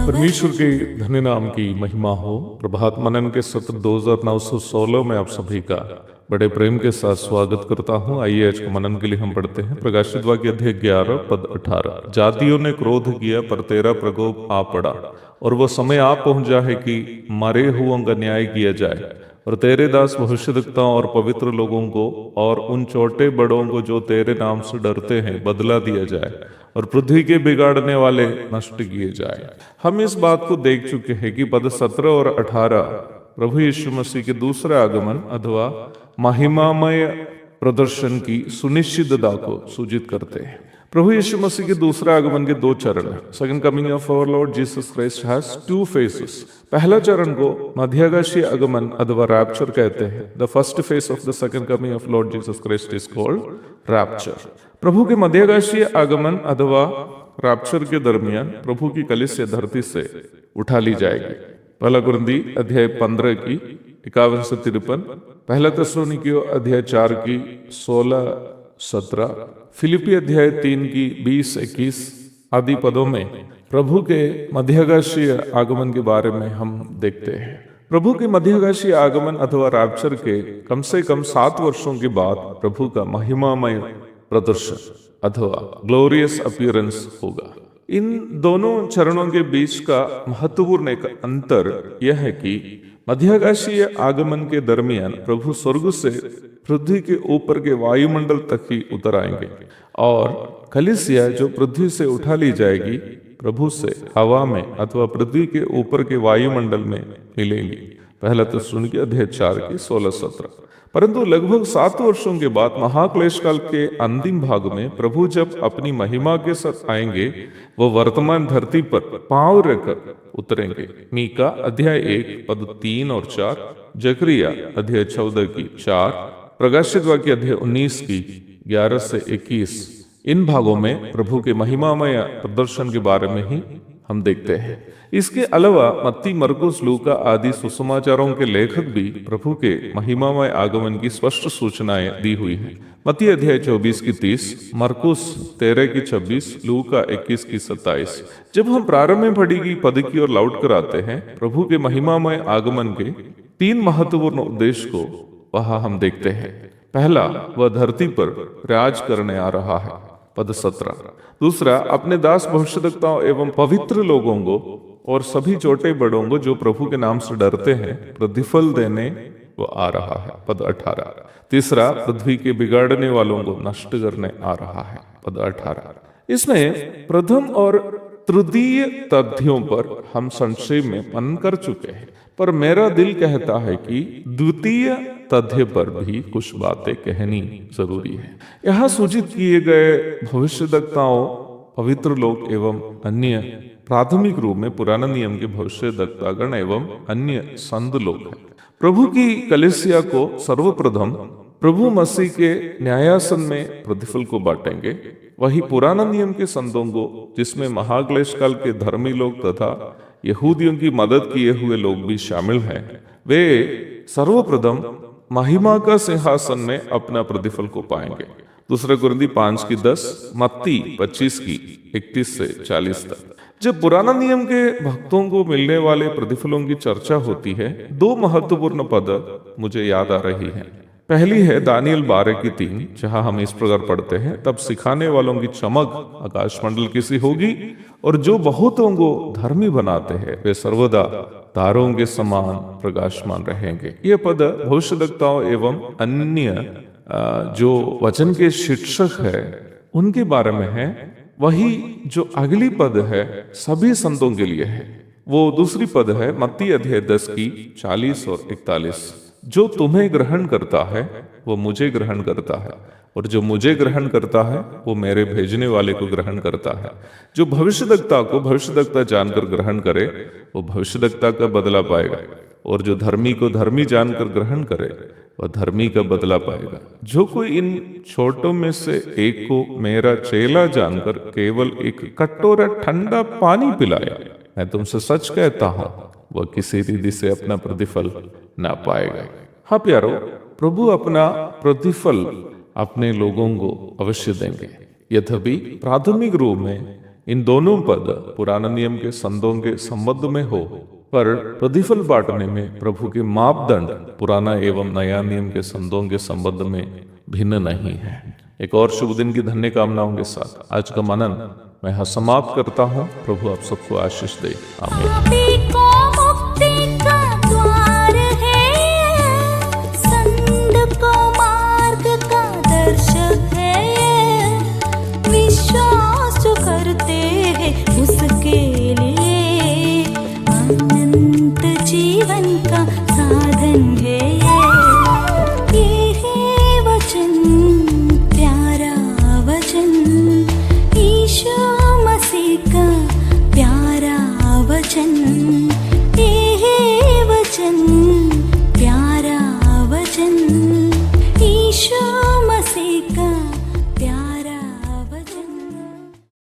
परमेश्वर के धन्य नाम की महिमा हो। प्रभात मनन के सत्र 2916 में आप सभी का बड़े प्रेम के साथ स्वागत करता हूं। आइए आज के मनन के लिए हम पढ़ते हैं प्रकाशित वाक्य अध्याय 11 पद 18। जातियों ने क्रोध किया पर तेरा प्रकोप आ पड़ा और वह समय आ पहुंचा है कि मरे हुओं का न्याय किया जाए और तेरे दास भविष्यद्वक्ताओं और पवित्र लोगों को और उन छोटे बड़ों को जो तेरे नाम से डरते हैं बदला दिया जाए और पृथ्वी के बिगाड़ने वाले नष्ट किए जाए। हम इस बात को देख चुके हैं कि पद 17 और 18 प्रभु यीशु मसीह के दूसरे आगमन अथवा महिमामय प्रदर्शन की सुनिश्चितता को सूचित करते हैं। प्रभु यीशु मसीह के दूसरे आगमन के दो चरण हैं। Second coming of our Lord Jesus Christ has two phases. पहला चरण को मध्याकाशीय आगमन अथवा रैप्चर कहते हैं। The first phase of the second coming of Lord Jesus Christ is called rapture. प्रभु के मध्याकाशीय आगमन अथवा रैप्चर के दरमियान प्रभु की कलीसिया धरती से उठा ली जाएगी। पहला कुरिन्थी अध्याय 15 की 51 से 53, पहला थिस्सलुनीकियों अध्याय 4 की 16-17, फिलिपी अध्याय 3 की 20-21 आदि पदों में प्रभु के मध्याकाशीय आगमन के बारे में हम देखते हैं। प्रभु के मध्याकाशीय आगमन अथवा रैप्चर के कम से कम 7 वर्षों के बाद प्रभु का महिमामय प्रदर्शन अथवा ग्लोरियस अपीयरेंस होगा। इन दोनों चरणों के बीच का महत्वपूर्ण एक अंतर यह है कि मध्याकाशीय आगमन के दरमियान प्रभु स्वर्ग से पृथ्वी के ऊपर के वायुमंडल तक ही उतर आएंगे और कलीसिया जो पृथ्वी से उठा ली जाएगी प्रभु से हवा में अथवा पृथ्वी के ऊपर के वायुमंडल में मिलेंगी। पहला थिस्सलुनीकियों अध्याय 4 की 16-17। परंतु लगभग 7 वर्षों के बाद महाक्लेश काल के अंतिम भाग में प्रभु जब अपनी महिमा के साथ आएंगे वो वर्तमान धरती पर पांव रखकर उतरेंगे। मीका अध्याय 1 पद 3 और 4, जकरिया अध्याय 14 की 4, प्रकाशित वाक्य अध्याय 19 की 11 से 21। इन भागों में प्रभु के महिमामय प्रदर्शन के बारे में ही हम देखते हैं। इसके अलावा मत्ती, मरकुस, लूका आदि सुसमाचारों के लेखक भी प्रभु के महिमामय आगमन की स्पष्ट सूचनाएं दी हुई हैं। मत्ती अध्याय 24 की 30, मरकुस 13 की 26, लूका 21 की 27। जब हम प्रारंभ में पढ़ी गई पद की ओर लौट कर आते हैं, प्रभु के महिमामय आगमन के 3 महत्वपूर्ण उद्देश्य को वहां हम देखते हैं। पहला, वह धरती पर राज करने आ रहा है, पद 17। दूसरा, अपने दास भविष्यद्वक्ताओं एवं पवित्र लोगों को और सभी छोटे बड़ों को जो प्रभु के नाम से डरते हैं प्रतिफल देने वो आ रहा है, पद 18। तीसरा, पृथ्वी के बिगाड़ने वालों को नष्ट करने आ रहा है, पद 18। इसमें प्रथम और तृतीय तथ्यों पर हम संक्षेप में मनन कर चुके हैं, पर मेरा दिल कहता है कि द्वितीय तथ्य पर भी कुछ बातें कहनी जरूरी है। यहाँ सूचित किए गए भविष्यद्वक्ताओं, पवित्र लोग एवं अन्य प्राथमिक रूप में पुराने नियम के भविष्यद्वक्तागण एवं अन्य संत लोग हैं। प्रभु की कलीसिया को सर्वप्रथम प्रभु मसीह के न्यायासन में प्रतिफल को बांटेंगे। वही पुराना नियम के संतों को, जिसमें महाक्लेश काल के धर्मी लोग तथा यहूदियों की मदद किए हुए लोग भी शामिल हैं, वे सर्वप्रथम महिमा का सिंहासन में अपना प्रतिफल को पाएंगे। दूसरा कुरिन्थी 5 की 10, मत्ती 25 की 31 से 40 तक। जब पुराना नियम के भक्तों को मिलने वाले प्रतिफलों की चर्चा होती है, 2 महत्वपूर्ण पद मुझे याद आ रही हैं। पहली है दानियल 12 की 3, जहां हम इस प्रकार पढ़ते हैं, तब सिखाने वालों की चमक आकाशमंडल की सी होगी और जो बहुतों को धर्मी बनाते हैं वे सर्वदा तारों के समान प्रकाशमान रहेंगे। यह पद भविष्यद्वक्ताओं एवं अन्य जो वचन के शिक्षक है उनके बारे में है। वही जो अगली पद है सभी संतों के लिए है। वो दूसरी पद है मत्ती अध्याय 10 की 40 और 41। जो तुम्हें ग्रहण करता है वो मुझे ग्रहण करता है, और जो मुझे ग्रहण करता है वो मेरे भेजने वाले को ग्रहण करता है। जो भविष्यद्वक्ता को भविष्यद्वक्ता जानकर ग्रहण करे वो भविष्यद्वक्ता का बदला पाएगा, और जो धर्मी को धर्मी जानकर ग्रहण करे वह धर्मी का बदला पाएगा। जो कोई इन छोटों में से एक को मेरा चेला जानकर केवल एक कटोरा ठंडा पानी पिलाया, मैं तुमसे सच कहता हूं वह किसी रीति से अपना प्रतिफल ना पाएगा। हाँ प्यारो, प्रभु अपना प्रतिफल अपने लोगों को अवश्य देंगे। यद्यपि प्राथमिक रूप में इन दोनों पद पुराने नियम के संतों के संबंध में हो, पर प्रतिफल बांटने में प्रभु के मापदंड पुराना एवं नया नियम के संतों के संबंध में भिन्न नहीं है। एक और शुभ दिन की धन्य कामनाओं के साथ आज का मनन मैं समाप्त करता हूँ। प्रभु आप सबको आशीष दे। आमीन।